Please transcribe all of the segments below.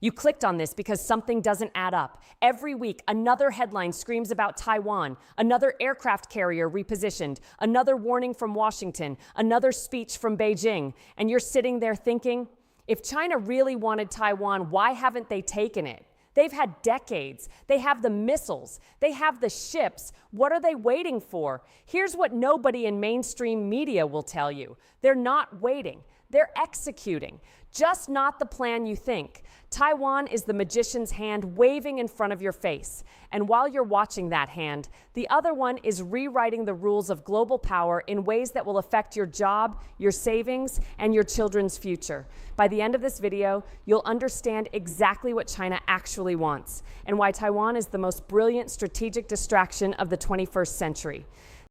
You clicked on this because something doesn't add up. Every week, another headline screams about Taiwan, another aircraft carrier repositioned, another warning from Washington, another speech from Beijing. And you're sitting there thinking, if China really wanted Taiwan, why haven't they taken it? They've had decades. They have the missiles. They have the ships. What are they waiting for? Here's what nobody in mainstream media will tell you. They're not waiting. They're executing. Just not the plan you think. Taiwan is the magician's hand waving in front of your face. And while you're watching that hand, the other one is rewriting the rules of global power in ways that will affect your job, your savings, and your children's future. By the end of this video, you'll understand exactly what China actually wants and why Taiwan is the most brilliant strategic distraction of the 21st century.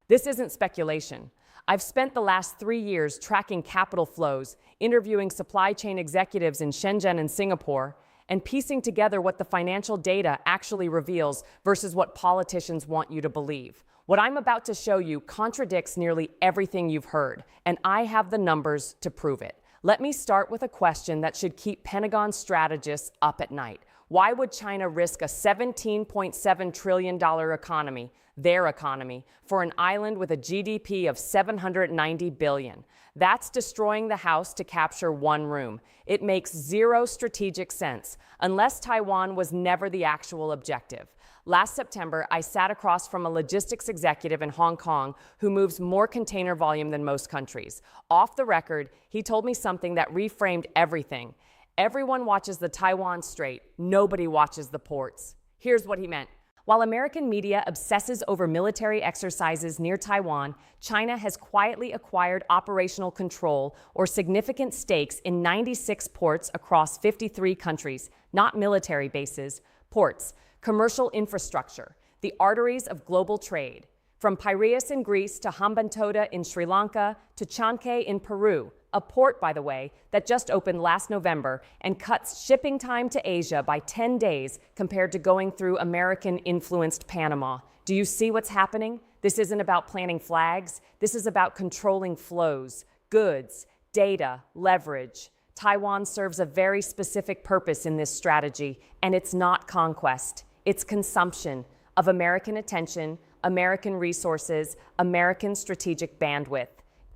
This isn't speculation. I've spent the last 3 years tracking capital flows, interviewing supply chain executives in Shenzhen and Singapore, and piecing together what the financial data actually reveals versus what politicians want you to believe. What I'm about to show you contradicts nearly everything you've heard, and I have the numbers to prove it. Let me start with a question that should keep Pentagon strategists up at night. Why would China risk a $17.7 trillion economy, their economy, for an island with a GDP of $790 billion? That's destroying the house to capture one room. It makes zero strategic sense, unless Taiwan was never the actual objective. Last September, I sat across from a logistics executive in Hong Kong who moves more container volume than most countries. Off the record, he told me something that reframed everything. Everyone watches the Taiwan Strait. Nobody watches the ports. Here's what he meant. While American media obsesses over military exercises near Taiwan, China has quietly acquired operational control or significant stakes in 96 ports across 53 countries, not military bases, ports, commercial infrastructure, the arteries of global trade. From Piraeus in Greece to Hambantota in Sri Lanka to Chancay in Peru, a port, by the way, that just opened last November and cuts shipping time to Asia by 10 days compared to going through American-influenced Panama. Do you see what's happening? This isn't about planting flags. This is about controlling flows, goods, data, leverage. Taiwan serves a very specific purpose in this strategy, and it's not conquest. It's consumption of American attention, American resources, American strategic bandwidth.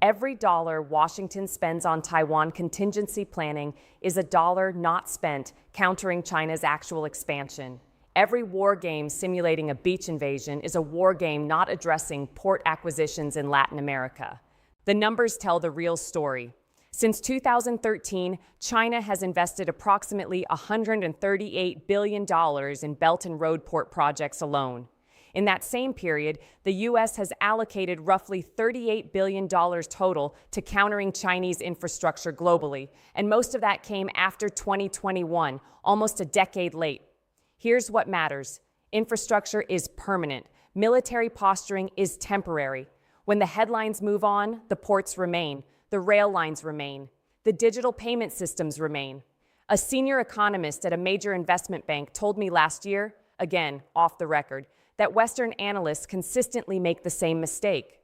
Every dollar Washington spends on Taiwan contingency planning is a dollar not spent countering China's actual expansion. Every war game simulating a beach invasion is a war game not addressing port acquisitions in Latin America. The numbers tell the real story. Since 2013, China has invested approximately $138 billion in Belt and Road port projects alone. In that same period, the U.S. has allocated roughly $38 billion total to countering Chinese infrastructure globally, and most of that came after 2021, almost a decade late. Here's what matters. Infrastructure is permanent. Military posturing is temporary. When the headlines move on, the ports remain, the rail lines remain, the digital payment systems remain. A senior economist at a major investment bank told me last year, again, off the record, that Western analysts consistently make the same mistake.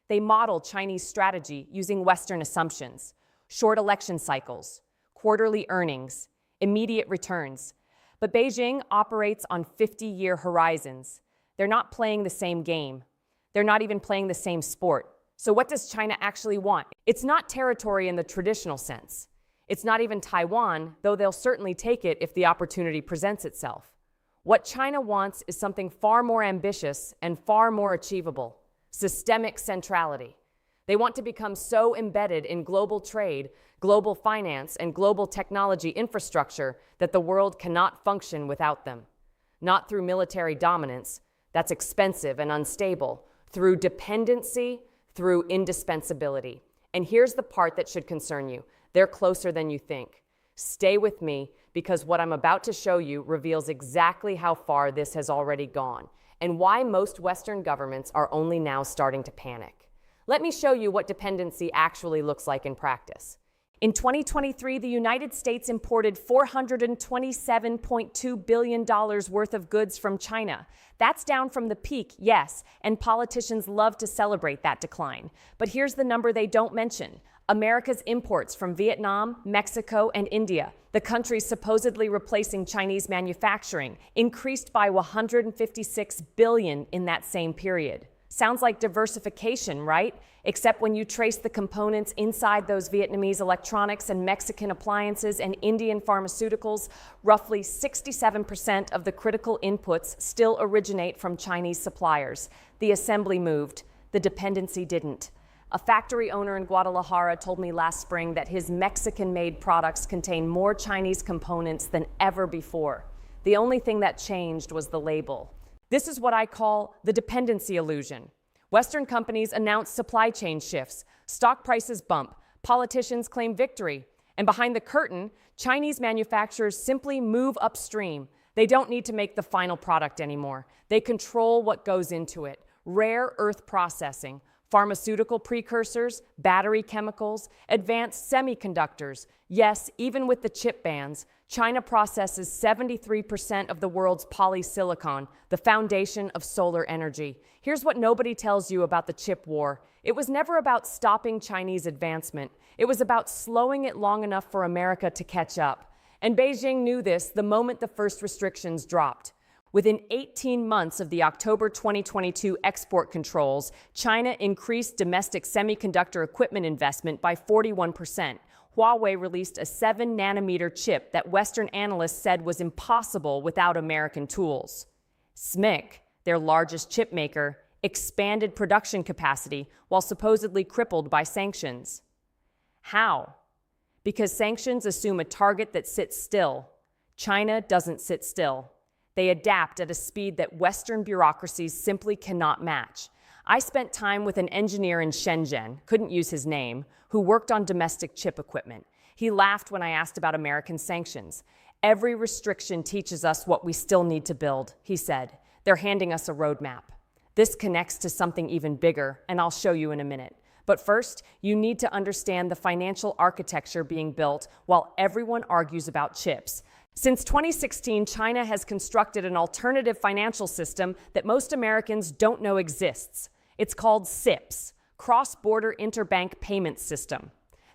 They model Chinese strategy using Western assumptions, short election cycles, quarterly earnings, immediate returns. But Beijing operates on 50-year horizons. They're not playing the same game. They're not even playing the same sport. So what does China actually want? It's not territory in the traditional sense. It's not even Taiwan, though they'll certainly take it if the opportunity presents itself. What China wants is something far more ambitious and far more achievable: systemic centrality. They want to become so embedded in global trade, global finance, and global technology infrastructure that the world cannot function without them. Not through military dominance, that's expensive and unstable, through dependency, through indispensability. And here's the part that should concern you. They're closer than you think. Stay with me, because what I'm about to show you reveals exactly how far this has already gone and why most Western governments are only now starting to panic. Let me show you what dependency actually looks like in practice. In 2023, the United States imported $427.2 billion worth of goods from China. That's down from the peak, yes, and politicians love to celebrate that decline. But here's the number they don't mention: America's imports from Vietnam, Mexico, and India, the countries supposedly replacing Chinese manufacturing, increased by $156 billion in that same period. Sounds like diversification, right? Except when you trace the components inside those Vietnamese electronics and Mexican appliances and Indian pharmaceuticals, roughly 67% of the critical inputs still originate from Chinese suppliers. The assembly moved, the dependency didn't. A factory owner in Guadalajara told me last spring that his Mexican-made products contain more Chinese components than ever before. The only thing that changed was the label. This is what I call the dependency illusion. Western companies announce supply chain shifts, stock prices bump, politicians claim victory, and behind the curtain, Chinese manufacturers simply move upstream. They don't need to make the final product anymore. They control what goes into it. Rare earth processing, pharmaceutical precursors, battery chemicals, advanced semiconductors. Yes, even with the chip bans, China processes 73% of the world's polysilicon, the foundation of solar energy. Here's what nobody tells you about the chip war. It was never about stopping Chinese advancement. It was about slowing it long enough for America to catch up. And Beijing knew this the moment the first restrictions dropped. Within 18 months of the October 2022 export controls, China increased domestic semiconductor equipment investment by 41%. Huawei released a 7-nanometer chip that Western analysts said was impossible without American tools. SMIC, their largest chip maker, expanded production capacity while supposedly crippled by sanctions. How? Because sanctions assume a target that sits still. China doesn't sit still. They adapt at a speed that Western bureaucracies simply cannot match. I spent time with an engineer in Shenzhen, couldn't use his name, who worked on domestic chip equipment. He laughed when I asked about American sanctions. Every restriction teaches us what we still need to build, he said. They're handing us a roadmap. This connects to something even bigger, and I'll show you in a minute. But first, you need to understand the financial architecture being built while everyone argues about chips. Since 2016, China has constructed an alternative financial system that most Americans don't know exists. It's called CIPS, Cross-Border Interbank Payment System.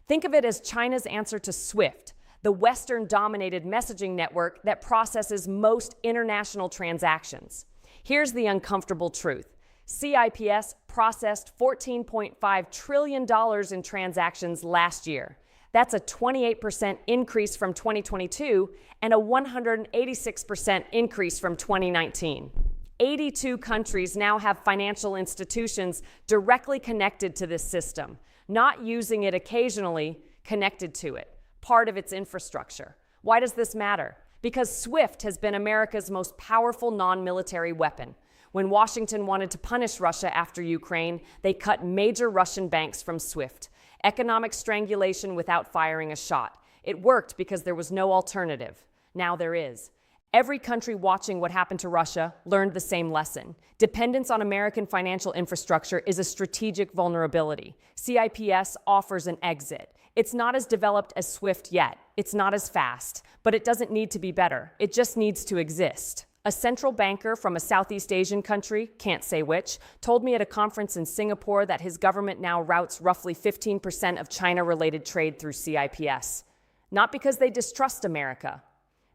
Think of it as China's answer to SWIFT, the Western-dominated messaging network that processes most international transactions. Here's the uncomfortable truth. CIPS processed $14.5 trillion in transactions last year. That's a 28% increase from 2022 and a 186% increase from 2019. 82 countries now have financial institutions directly connected to this system, not using it occasionally, connected to it, part of its infrastructure. Why does this matter? Because SWIFT has been America's most powerful non-military weapon. When Washington wanted to punish Russia after Ukraine, they cut major Russian banks from SWIFT. Economic strangulation without firing a shot. It worked because there was no alternative. Now there is. Every country watching what happened to Russia learned the same lesson. Dependence on American financial infrastructure is a strategic vulnerability. CIPS offers an exit. It's not as developed as SWIFT yet. It's not as fast, but it doesn't need to be better. It just needs to exist. A central banker from a Southeast Asian country, can't say which, told me at a conference in Singapore that his government now routes roughly 15% of China-related trade through CIPS. Not because they distrust America,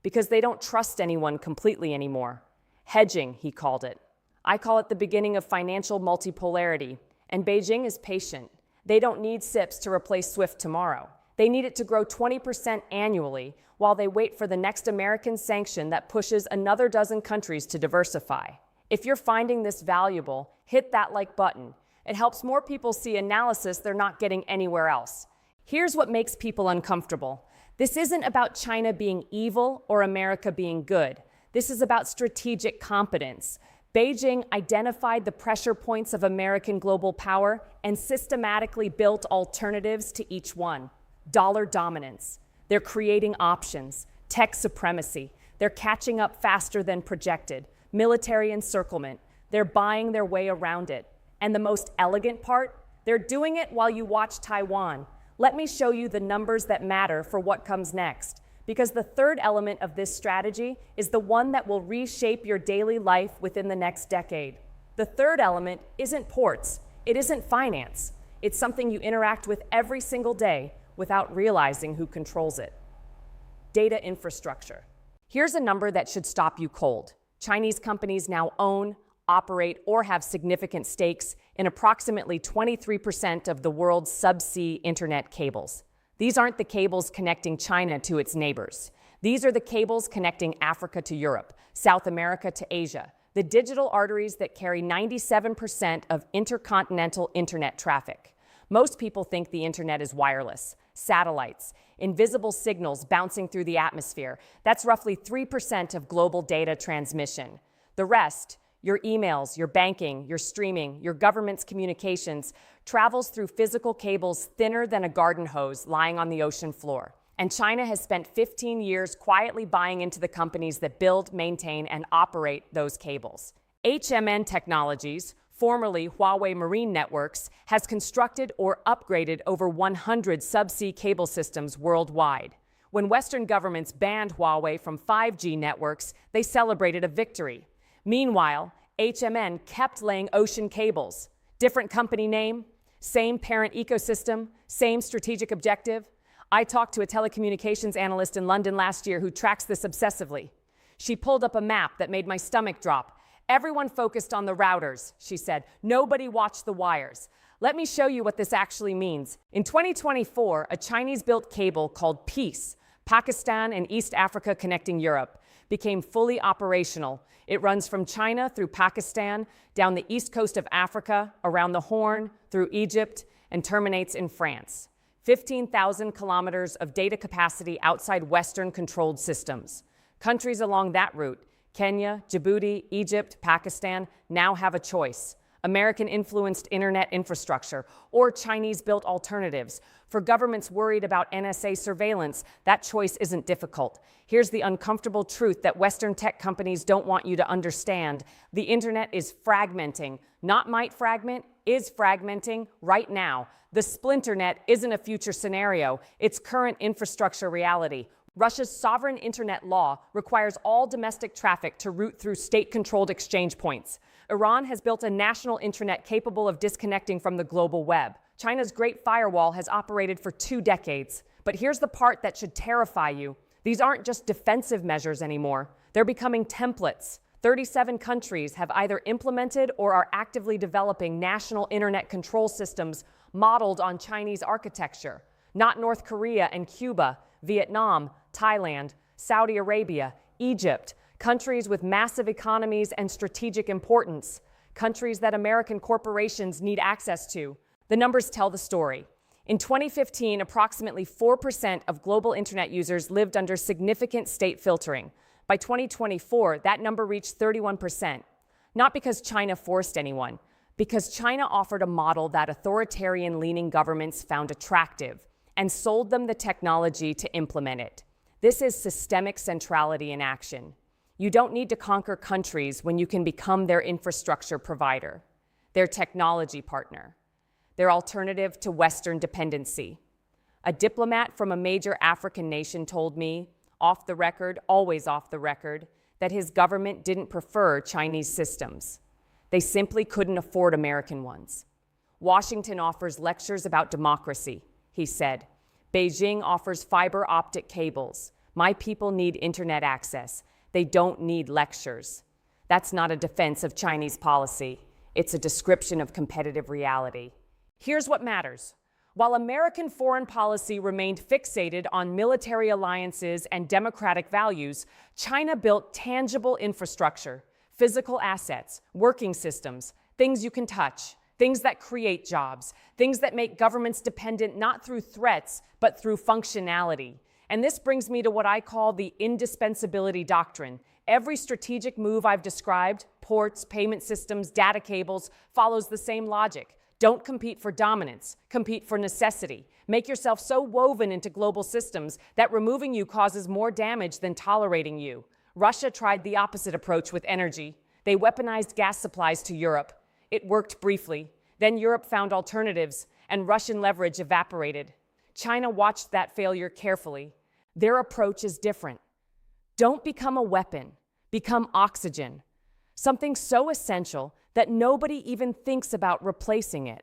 because they don't trust anyone completely anymore. Hedging, he called it. I call it the beginning of financial multipolarity, and Beijing is patient. They don't need CIPS to replace SWIFT tomorrow. They need it to grow 20% annually while they wait for the next American sanction that pushes another dozen countries to diversify. If you're finding this valuable, hit that like button. It helps more people see analysis they're not getting anywhere else. Here's what makes people uncomfortable. This isn't about China being evil or America being good. This is about strategic competence. Beijing identified the pressure points of American global power and systematically built alternatives to each one. Dollar dominance. They're creating options. Tech supremacy. They're catching up faster than projected. Military encirclement. They're buying their way around it. And the most elegant part? They're doing it while you watch Taiwan. Let me show you the numbers that matter for what comes next. Because the third element of this strategy is the one that will reshape your daily life within the next decade. The third element isn't ports. It isn't finance. It's something you interact with every single day without realizing who controls it. Data infrastructure. Here's a number that should stop you cold. Chinese companies now own, operate, or have significant stakes in approximately 23% of the world's subsea internet cables. These aren't the cables connecting China to its neighbors. These are the cables connecting Africa to Europe, South America to Asia, the digital arteries that carry 97% of intercontinental internet traffic. Most people think the internet is wireless, satellites, invisible signals bouncing through the atmosphere. That's roughly 3% of global data transmission. The rest, your emails, your banking, your streaming, your government's communications, travels through physical cables thinner than a garden hose lying on the ocean floor. And China has spent 15 years quietly buying into the companies that build, maintain, and operate those cables. HMN Technologies, formerly Huawei Marine Networks, has constructed or upgraded over 100 subsea cable systems worldwide. When Western governments banned Huawei from 5G networks, they celebrated a victory. Meanwhile, HMN kept laying ocean cables. Different company name, same parent ecosystem, same strategic objective. I talked to a telecommunications analyst in London last year who tracks this obsessively. She pulled up a map that made my stomach drop. Everyone focused on the routers, she said. Nobody watched the wires. Let me show you what this actually means. In 2024, a Chinese-built cable called PEACE, Pakistan and East Africa connecting Europe, became fully operational. It runs from China through Pakistan, down the east coast of Africa, around the Horn, through Egypt, and terminates in France. 15,000 kilometers of data capacity outside Western-controlled systems. Countries along that route, Kenya, Djibouti, Egypt, Pakistan, now have a choice. American-influenced internet infrastructure or Chinese-built alternatives. For governments worried about NSA surveillance, that choice isn't difficult. Here's the uncomfortable truth that Western tech companies don't want you to understand. The internet is fragmenting. Not might fragment, is fragmenting right now. The splinternet isn't a future scenario. It's current infrastructure reality. Russia's sovereign internet law requires all domestic traffic to route through state-controlled exchange points. Iran has built a national internet capable of disconnecting from the global web. China's Great Firewall has operated for 2 decades. But here's the part that should terrify you. These aren't just defensive measures anymore. They're becoming templates. 37 countries have either implemented or are actively developing national internet control systems modeled on Chinese architecture. Not North Korea and Cuba, Vietnam, Thailand, Saudi Arabia, Egypt, countries with massive economies and strategic importance, countries that American corporations need access to. The numbers tell the story. In 2015, approximately 4% of global internet users lived under significant state filtering. By 2024, that number reached 31%. Not because China forced anyone, because China offered a model that authoritarian-leaning governments found attractive and sold them the technology to implement it. This is systemic centrality in action. You don't need to conquer countries when you can become their infrastructure provider, their technology partner, their alternative to Western dependency. A diplomat from a major African nation told me, off the record, always off the record, that his government didn't prefer Chinese systems. They simply couldn't afford American ones. Washington offers lectures about democracy, he said. Beijing offers fiber optic cables. My people need internet access. They don't need lectures. That's not a defense of Chinese policy. It's a description of competitive reality. Here's what matters. While American foreign policy remained fixated on military alliances and democratic values, China built tangible infrastructure, physical assets, working systems, things you can touch, things that create jobs, things that make governments dependent not through threats, but through functionality. And this brings me to what I call the indispensability doctrine. Every strategic move I've described, ports, payment systems, data cables, follows the same logic. Don't compete for dominance, compete for necessity. Make yourself so woven into global systems that removing you causes more damage than tolerating you. Russia tried the opposite approach with energy. They weaponized gas supplies to Europe. It worked briefly. Then Europe found alternatives, and Russian leverage evaporated. China watched that failure carefully. Their approach is different. Don't become a weapon. Become oxygen. Something so essential that nobody even thinks about replacing it.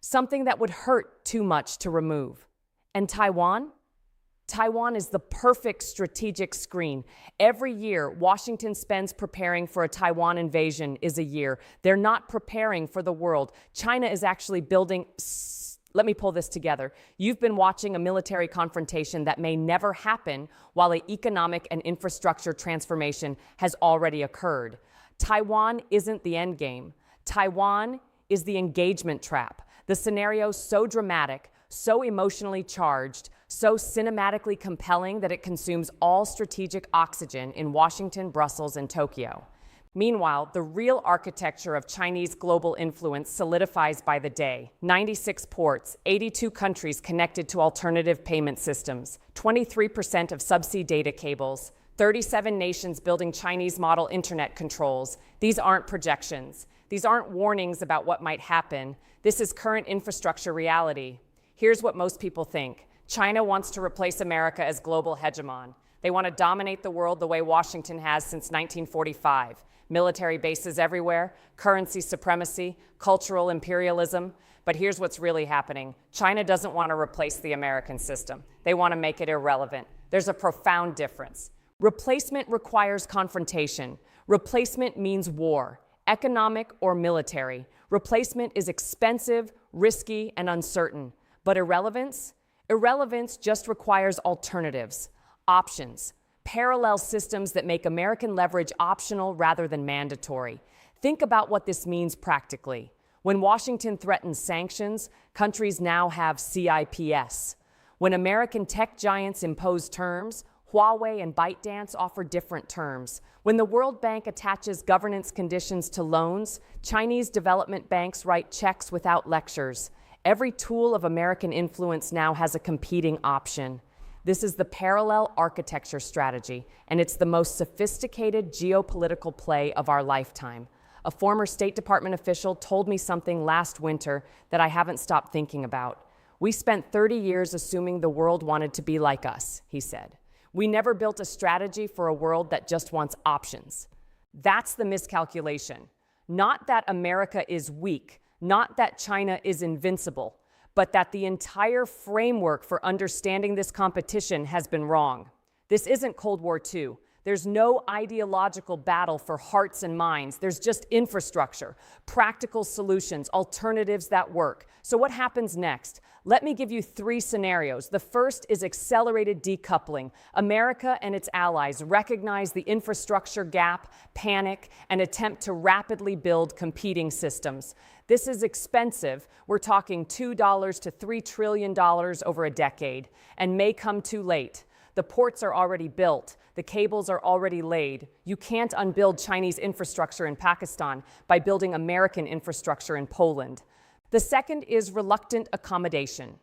something that would hurt too much to remove. And Taiwan? Taiwan is the perfect strategic screen. Every year, Washington spends preparing for a Taiwan invasion is a year. They're not preparing for the world. China is actually building... Let me pull this together. You've been watching a military confrontation that may never happen while an economic and infrastructure transformation has already occurred. Taiwan isn't the end game. Taiwan is the engagement trap. The scenario so dramatic, so emotionally charged, so cinematically compelling that it consumes all strategic oxygen in Washington, Brussels, and Tokyo. Meanwhile, the real architecture of Chinese global influence solidifies by the day. 96 ports, 82 countries connected to alternative payment systems, 23% of subsea data cables, 37 nations building Chinese model internet controls. These aren't projections. These aren't warnings about what might happen. This is current infrastructure reality. Here's what most people think. China wants to replace America as global hegemon. They want to dominate the world the way Washington has since 1945. Military bases everywhere, currency supremacy, cultural imperialism. But here's what's really happening. China doesn't want to replace the American system. They want to make it irrelevant. There's a profound difference. Replacement requires confrontation. Replacement means war, economic or military. Replacement is expensive, risky, and uncertain. But irrelevance? Irrelevance just requires alternatives, options, parallel systems that make American leverage optional rather than mandatory. Think about what this means practically. When Washington threatens sanctions, countries now have CIPS. When American tech giants impose terms, Huawei and ByteDance offer different terms. When the World Bank attaches governance conditions to loans, Chinese development banks write checks without lectures. Every tool of American influence now has a competing option. This is the parallel architecture strategy, and it's the most sophisticated geopolitical play of our lifetime. A former State Department official told me something last winter that I haven't stopped thinking about. We spent 30 years assuming the world wanted to be like us, he said. We never built a strategy for a world that just wants options. That's the miscalculation. Not that America is weak, not that China is invincible, but that the entire framework for understanding this competition has been wrong. This isn't Cold War II. There's no ideological battle for hearts and minds. There's just infrastructure, practical solutions, alternatives that work. So what happens next? Let me give you 3 scenarios. The first is accelerated decoupling. America and its allies recognize the infrastructure gap, panic, and attempt to rapidly build competing systems. This is expensive. We're talking $2 to $3 trillion over a decade, and may come too late. The ports are already built. The cables are already laid. You can't unbuild Chinese infrastructure in Pakistan by building American infrastructure in Poland. The second is reluctant accommodation.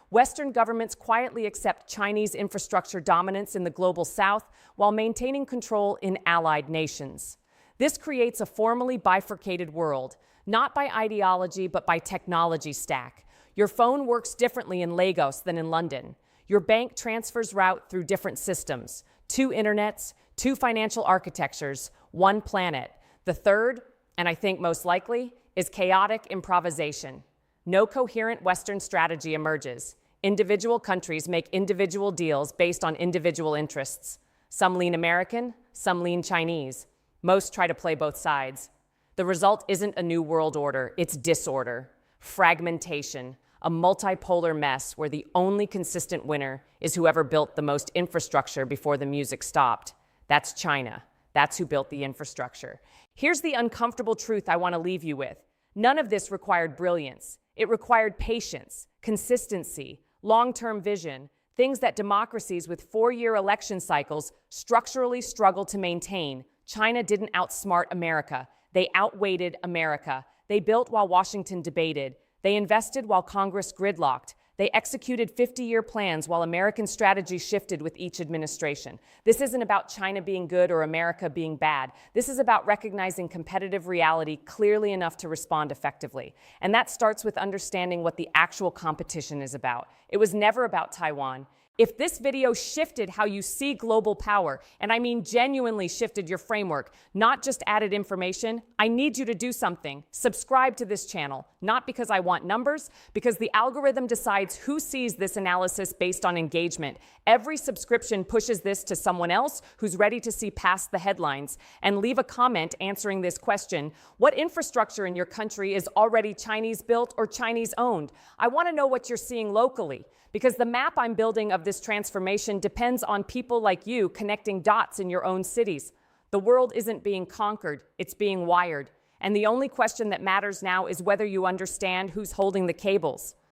Western governments quietly accept Chinese infrastructure dominance in the global south while maintaining control in allied nations. This creates a formally bifurcated world, not by ideology but by technology stack. Your phone works differently in Lagos than in London. Your bank transfers route through different systems. 2 internets, 2 financial architectures, 1 planet. The third, and I think most likely, is chaotic improvisation. No coherent Western strategy emerges. Individual countries make individual deals based on individual interests. Some lean American, some lean Chinese. Most try to play both sides. The result isn't a new world order, it's disorder, fragmentation, a multipolar mess where the only consistent winner is whoever built the most infrastructure before the music stopped. That's China. That's who built the infrastructure. Here's the uncomfortable truth I want to leave you with. None of this required brilliance. It required patience, consistency, long-term vision, things that democracies with 4-year election cycles structurally struggle to maintain. China didn't outsmart America. They outweighted America. They built while Washington debated. They invested while Congress gridlocked. They executed 50-year plans while American strategy shifted with each administration. This isn't about China being good or America being bad. This is about recognizing competitive reality clearly enough to respond effectively. And that starts with understanding what the actual competition is about. It was never about Taiwan. If this video shifted how you see global power, and I mean genuinely shifted your framework, not just added information, I need you to do something. Subscribe to this channel, not because I want numbers, because the algorithm decides who sees this analysis based on engagement. Every subscription pushes this to someone else who's ready to see past the headlines. And leave a comment answering this question: what infrastructure in your country is already Chinese built or Chinese owned? I want to know what you're seeing locally, because the map I'm building of this transformation depends on people like you connecting dots in your own cities. The world isn't being conquered, it's being wired. And the only question that matters now is whether you understand who's holding the cables.